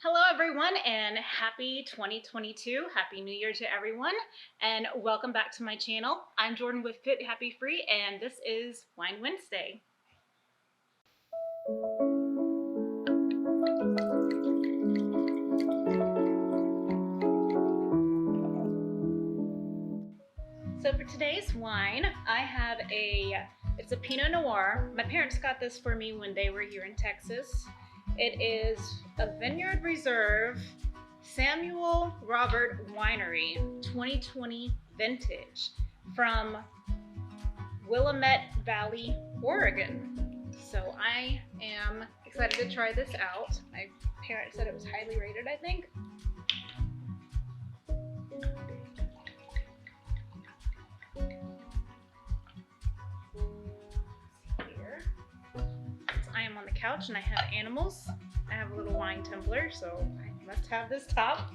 Hello everyone and happy 2022. Happy New Year to everyone and welcome back to my channel. I'm Jordan with Fit Happy Free and this is Wine Wednesday. So for today's wine, I have it's a Pinot Noir. My parents got this for me when they were here in Texas. It is a Vineyard Reserve Samuel Robert Winery 2020 vintage from Willamette Valley, Oregon. So I am excited to try this out. My parents said it was highly rated, I think. I am on the couch and I have animals. I have a little wine tumbler, so I must have this top.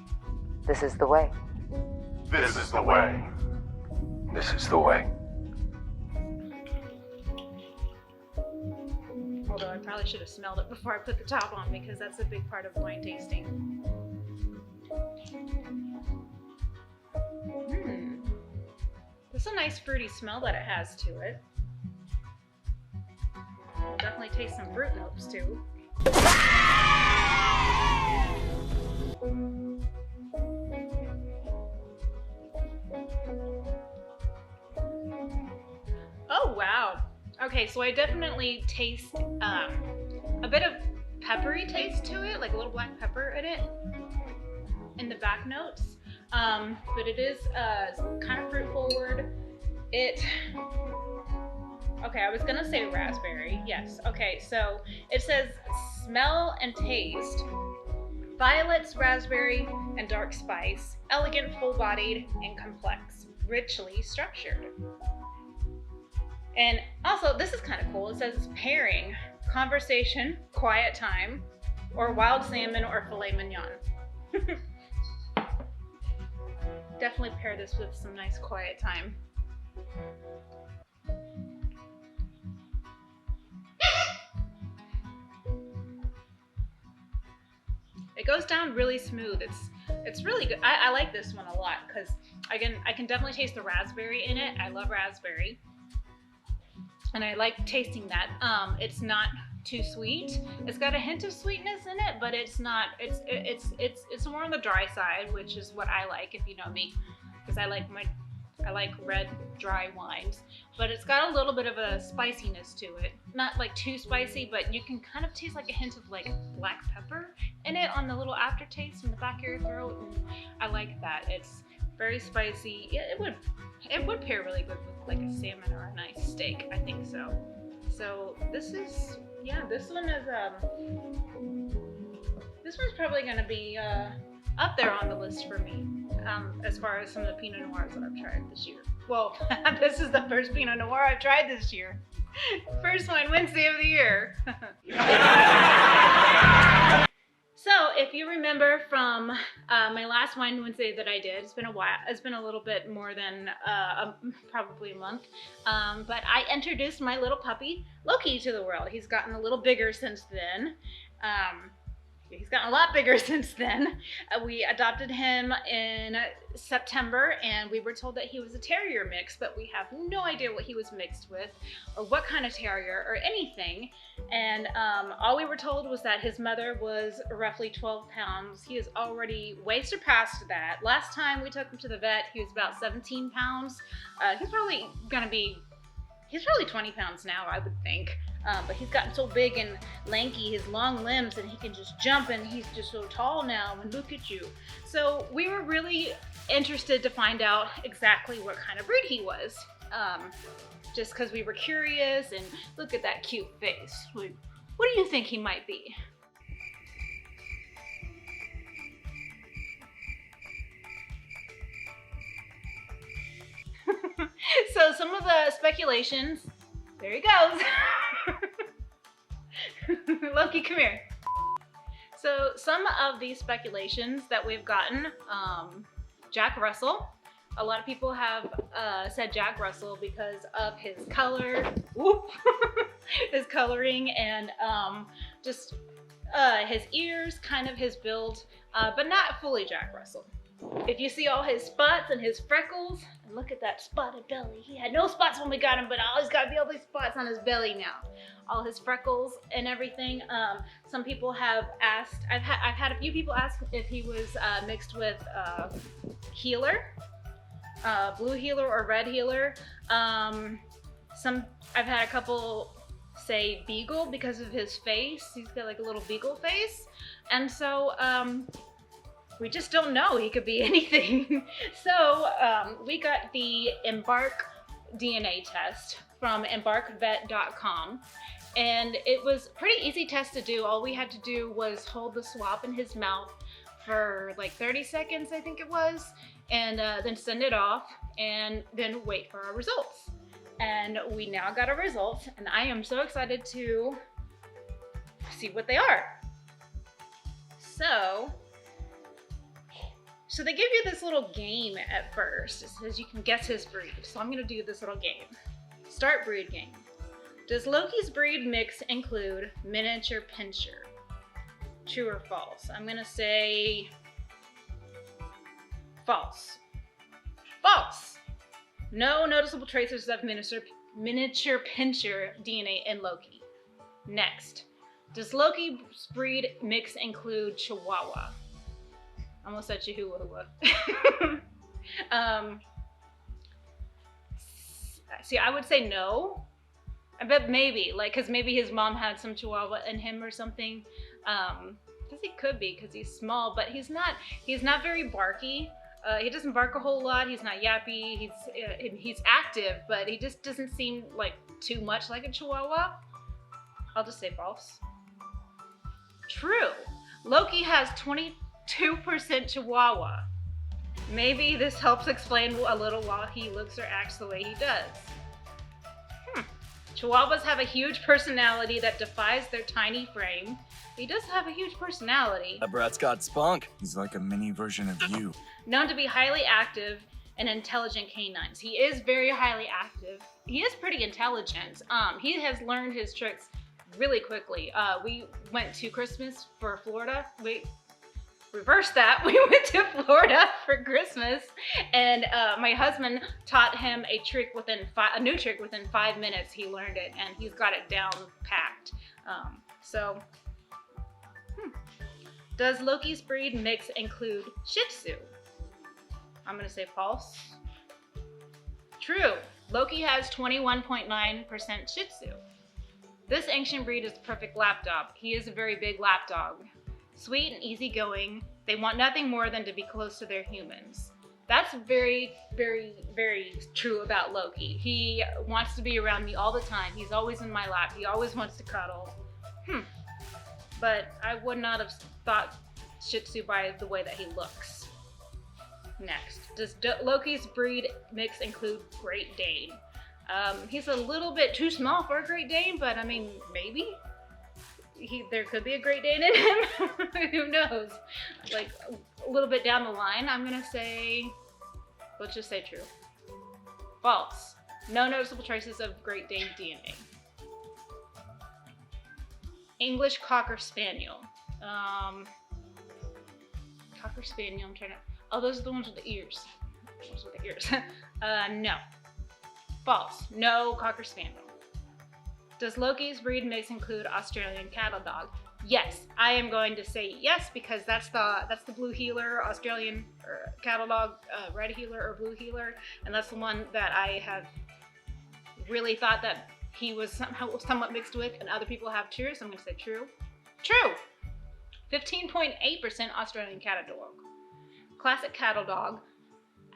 This is the way. This is the way. This is the way. Although I probably should have smelled it before I put the top on because that's a big part of wine tasting. There's a nice fruity smell that it has to it. I'll definitely taste some fruit notes too. Oh wow. Okay, so I definitely taste a bit of peppery taste to it, like a little black pepper in it, in the back notes. But it is kind of fruit forward. Okay, I was gonna say raspberry, yes. Okay, so it says smell and taste. Violets, raspberry, and dark spice. Elegant, full-bodied, and complex. Richly structured. And also, this is kind of cool. It says pairing, conversation, quiet time, or wild salmon or filet mignon. Definitely pair this with some nice quiet time. It goes down really smooth. It's really good. I like this one a lot because I can definitely taste the raspberry in it. I love raspberry, and I like tasting that. It's not too sweet. It's got a hint of sweetness in it, but it's not. It's more on the dry side, which is what I like, if you know me, because I like red dry wines, but it's got a little bit of a spiciness to it. Not like too spicy, but you can kind of taste like a hint of like black pepper in it on the little aftertaste in the back of your throat, and I like that. It's very spicy. It would pair really good with like a salmon or a nice steak, I think so. So this one is this one's probably gonna be up there on the list for me. As far as some of the Pinot Noirs that I've tried this year. Well, this is the first Pinot Noir I've tried this year. First Wine Wednesday of the year. So, if you remember from my last Wine Wednesday that I did, it's been a while. It's been a little bit more than probably a month. But I introduced my little puppy, Loki, to the world. He's gotten a little bigger since then. He's gotten a lot bigger since then. We adopted him in September and we were told that he was a terrier mix, but we have no idea what he was mixed with or what kind of terrier or anything. And all we were told was that his mother was roughly 12 pounds. He has already way surpassed that. Last time we took him to the vet, he was about 17 pounds. He's probably 20 pounds now, I would think. But he's gotten so big and lanky, his long limbs, and he can just jump, and he's just so tall now, and look at you. So we were really interested to find out exactly what kind of breed he was. Just because we were curious, and look at that cute face. What do you think he might be? So some of the speculations, there he goes. Loki, come here. So some of these speculations that we've gotten, Jack Russell. A lot of people have said Jack Russell because of his color, his coloring, and just his ears, kind of his build, but not fully Jack Russell. If you see all his spots and his freckles, and look at that spotted belly. He had no spots when we got him, but all he's got all these spots on his belly now. All his freckles and everything. Some people have asked, I've had a few people ask if he was mixed with healer, blue healer or red healer. I've had a couple say beagle because of his face. He's got like a little beagle face. And so, we just don't know. He could be anything. So we got the Embark DNA test from EmbarkVet.com. And it was a pretty easy test to do. All we had to do was hold the swab in his mouth for like 30 seconds, I think it was, and then send it off and then wait for our results. And we now got our results, and I am so excited to see what they are. So they give you this little game at first. It says you can guess his breed. So I'm gonna do this little game. Start breed game. Does Loki's breed mix include miniature pinscher? True or false? I'm gonna say false. False. No noticeable traces of miniature pinscher DNA in Loki. Next. Does Loki's breed mix include Chihuahua? I almost said Chihuahua. See, I would say no. I bet maybe, like, because maybe his mom had some Chihuahua in him or something. Because he could be, because he's small, but he's not very barky. He doesn't bark a whole lot. He's not yappy. He's active, but he just doesn't seem like too much like a Chihuahua. I'll just say false. True. Loki has 22% Chihuahua. Maybe this helps explain a little why he looks or acts the way he does. Chihuahuas have a huge personality that defies their tiny frame. He does have a huge personality. That brat's got spunk. He's like a mini version of you. Known to be highly active and intelligent canines. He is very highly active. He is pretty intelligent. He has learned his tricks really quickly. We went to Christmas for Florida. Reverse that. We went to Florida for Christmas, and my husband taught him a new trick within 5 minutes. He learned it, and he's got it down packed. Does Loki's breed mix include Shih Tzu? I'm gonna say false. True. Loki has 21.9% Shih Tzu. This ancient breed is the perfect lap dog. He is a very big lap dog. Sweet and easygoing. They want nothing more than to be close to their humans. That's very, very, very true about Loki. He wants to be around me all the time. He's always in my lap. He always wants to cuddle. But I would not have thought Shih Tzu by the way that he looks. Next, does Loki's breed mix include Great Dane? He's a little bit too small for a Great Dane, but I mean, maybe. There could be a Great Dane in him. Who knows? Like a little bit down the line, I'm gonna say, let's just say true. False. No noticeable traces of Great Dane DNA. English Cocker Spaniel. Cocker Spaniel, I'm trying to, oh, those are the ones with the ears. Ones with the ears. No. False. No Cocker Spaniel. Does Loki's breed mix include Australian cattle dog? Yes, I am going to say yes because that's the blue healer, Australian cattle dog, red healer or blue healer, and that's the one that I have really thought that he was somewhat mixed with, and other people have too. So I'm going to say true. True. 15.8% Australian cattle dog. Classic cattle dog.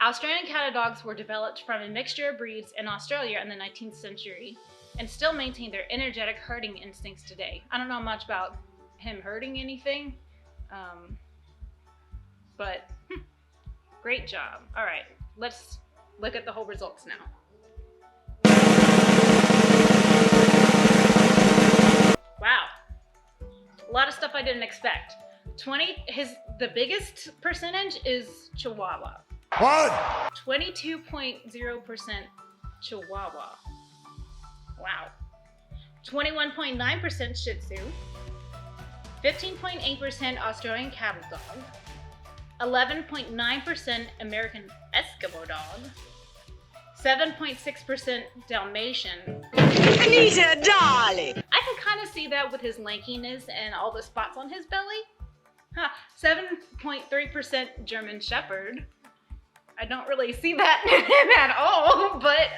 Australian cattle dogs were developed from a mixture of breeds in Australia in the 19th century and still maintain their energetic herding instincts today. I don't know much about him herding anything, but great job. All right, let's look at the whole results now. Wow, a lot of stuff I didn't expect. The biggest percentage is Chihuahua. What? 22.0% Chihuahua. Wow. 21.9% Shih Tzu. 15.8% Australian cattle dog, 11.9% American Eskimo dog, 7.6% Dalmatian. Anita, darling! I can kind of see that with his lankiness and all the spots on his belly. 7.3% German Shepherd. I don't really see that in him at all, but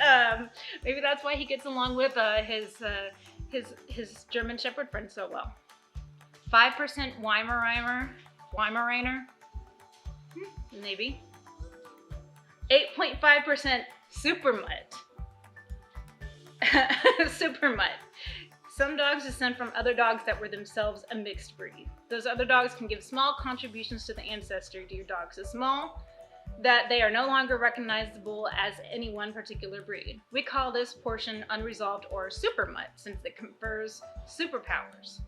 maybe that's why he gets along with his German Shepherd friend so well. 5% Weimaraner. Maybe. 8.5% Super Mutt. Super Mutt. Some dogs descend from other dogs that were themselves a mixed breed. Those other dogs can give small contributions to the ancestry to your dog, so small that they are no longer recognizable as any one particular breed. We call this portion unresolved or super mutt since it confers superpowers.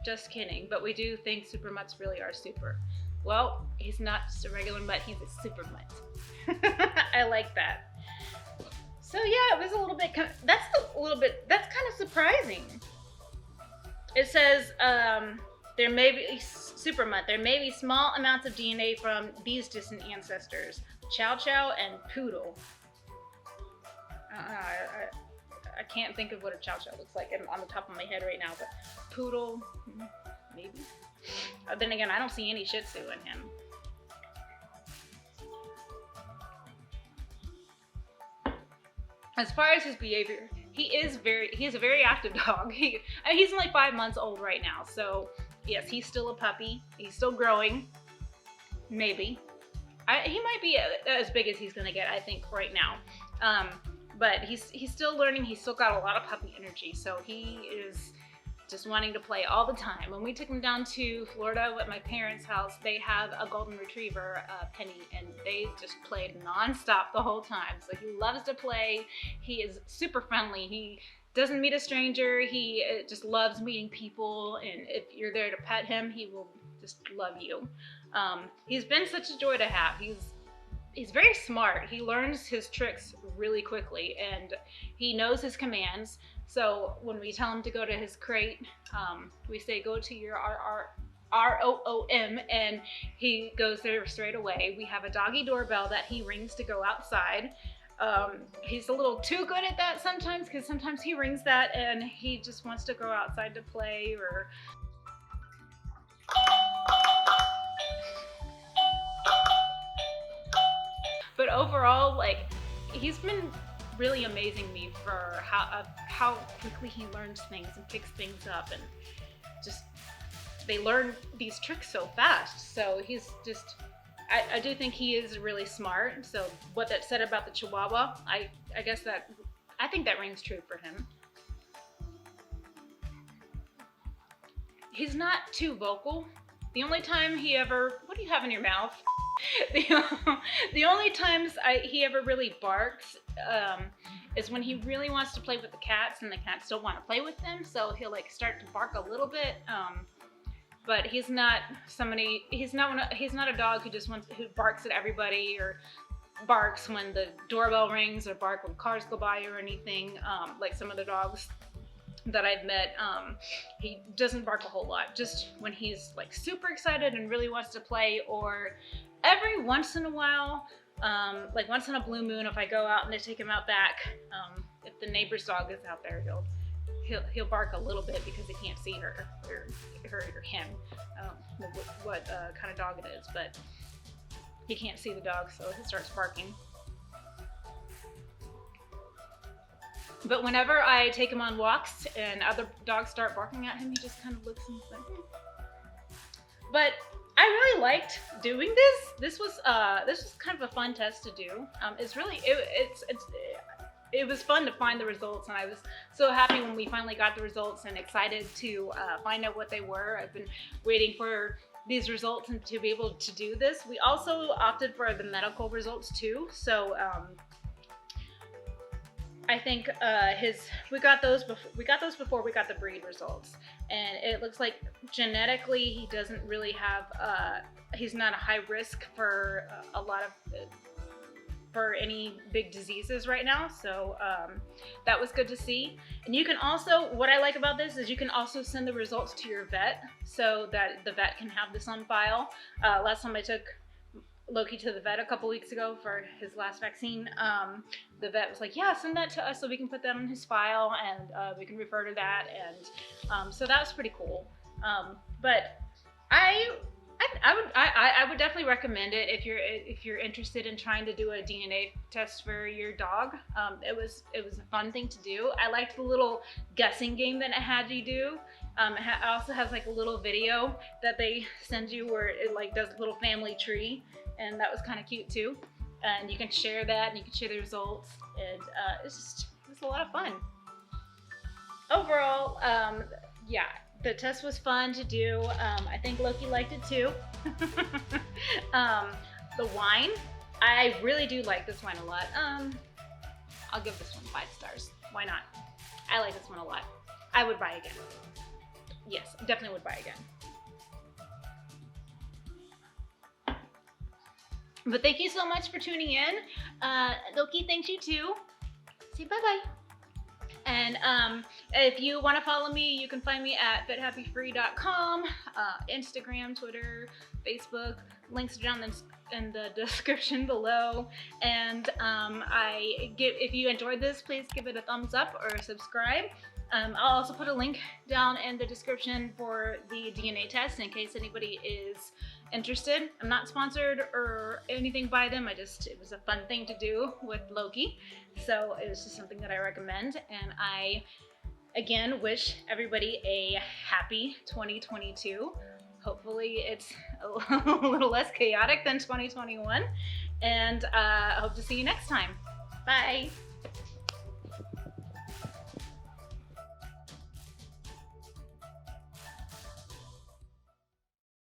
Just kidding, but we do think super mutts really are super. Well, he's not just a regular mutt, he's a super mutt. I like that. So yeah, it was a little bit, that's kind of surprising. It says, there may be, super mutt, there may be small amounts of DNA from these distant ancestors, Chow Chow and Poodle. I can't think of what a Chow Chow looks like on the top of my head right now, but Poodle, maybe. Then again, I don't see any Shih Tzu in him. As far as his behavior, he is a very active dog. He's only 5 months old right now, so yes, he's still a puppy. He's still growing, maybe. He might be as big as he's gonna get, I think, right now. But he's still learning. He's still got a lot of puppy energy, so he is just wanting to play all the time. When we took him down to Florida at my parents' house, they have a golden retriever, Penny, and they just played nonstop the whole time. So he loves to play. He is super friendly. He doesn't meet a stranger. He just loves meeting people, and if you're there to pet him, he will just love you. He's been such a joy to have. He's very smart. He learns his tricks really quickly, and he knows his commands. So when we tell him to go to his crate, we say, go to your ROOM, and he goes there straight away. We have a doggy doorbell that he rings to go outside. He's a little too good at that sometimes, because sometimes he rings that and he just wants to go outside to play or... But overall, like, he's been really amazing me for how quickly he learns things and picks things up, and just they learn these tricks so fast. So he's just, I do think he is really smart. So what that said about the Chihuahua, I think that rings true for him. He's not too vocal. The only time he ever, what do you have in your mouth? The only times he ever really barks is when he really wants to play with the cats and the cats don't want to play with him, so he'll like start to bark a little bit. But he's not a dog who barks at everybody or barks when the doorbell rings or bark when cars go by or anything, like some of the dogs that I've met. He doesn't bark a whole lot, just when he's like super excited and really wants to play, or every once in a while, like once in a blue moon, if I go out and I take him out back, if the neighbor's dog is out there, he'll bark a little bit because he can't see her or him, what kind of dog it is, but he can't see the dog, so he starts barking. But whenever I take him on walks and other dogs start barking at him, he just kind of looks and is like, But I really liked doing this. This was kind of a fun test to do. It was fun to find the results, and I was so happy when we finally got the results and excited to find out what they were. I've been waiting for these results and to be able to do this. We also opted for the medical results too. So I think we got those before we got the breed results, and it looks like genetically he doesn't really have he's not a high risk for a lot of for any big diseases right now. So that was good to see. And you can also, what I like about this is you can also send the results to your vet so that the vet can have this on file. Last time I took Loki to the vet a couple weeks ago for his last vaccine, the vet was like, yeah, send that to us so we can put that on his file and we can refer to that. And so that was pretty cool. But I would definitely recommend it if you're interested in trying to do a DNA test for your dog. It was a fun thing to do. I liked the little guessing game that it had you do. It also has like a little video that they send you where it like does a little family tree, and that was kind of cute too. And you can share that, and you can share the results, and it was a lot of fun. Overall, yeah. The test was fun to do. I think Loki liked it too. The wine, I really do like this wine a lot. I'll give this one 5 stars. Why not? I like this one a lot. I would buy again. Yes, definitely would buy again. But thank you so much for tuning in. Loki, thanks you too. Say bye-bye. And if you want to follow me, you can find me at vethappyfree.com, Instagram, Twitter, Facebook. Links are down in the description below. And if you enjoyed this, please give it a thumbs up or subscribe. I'll also put a link down in the description for the DNA test in case anybody is interested. I'm not sponsored or anything by them. It was a fun thing to do with Loki. So it was just something that I recommend. And I, again, wish everybody a happy 2022. Hopefully it's a little less chaotic than 2021. And I hope to see you next time. Bye.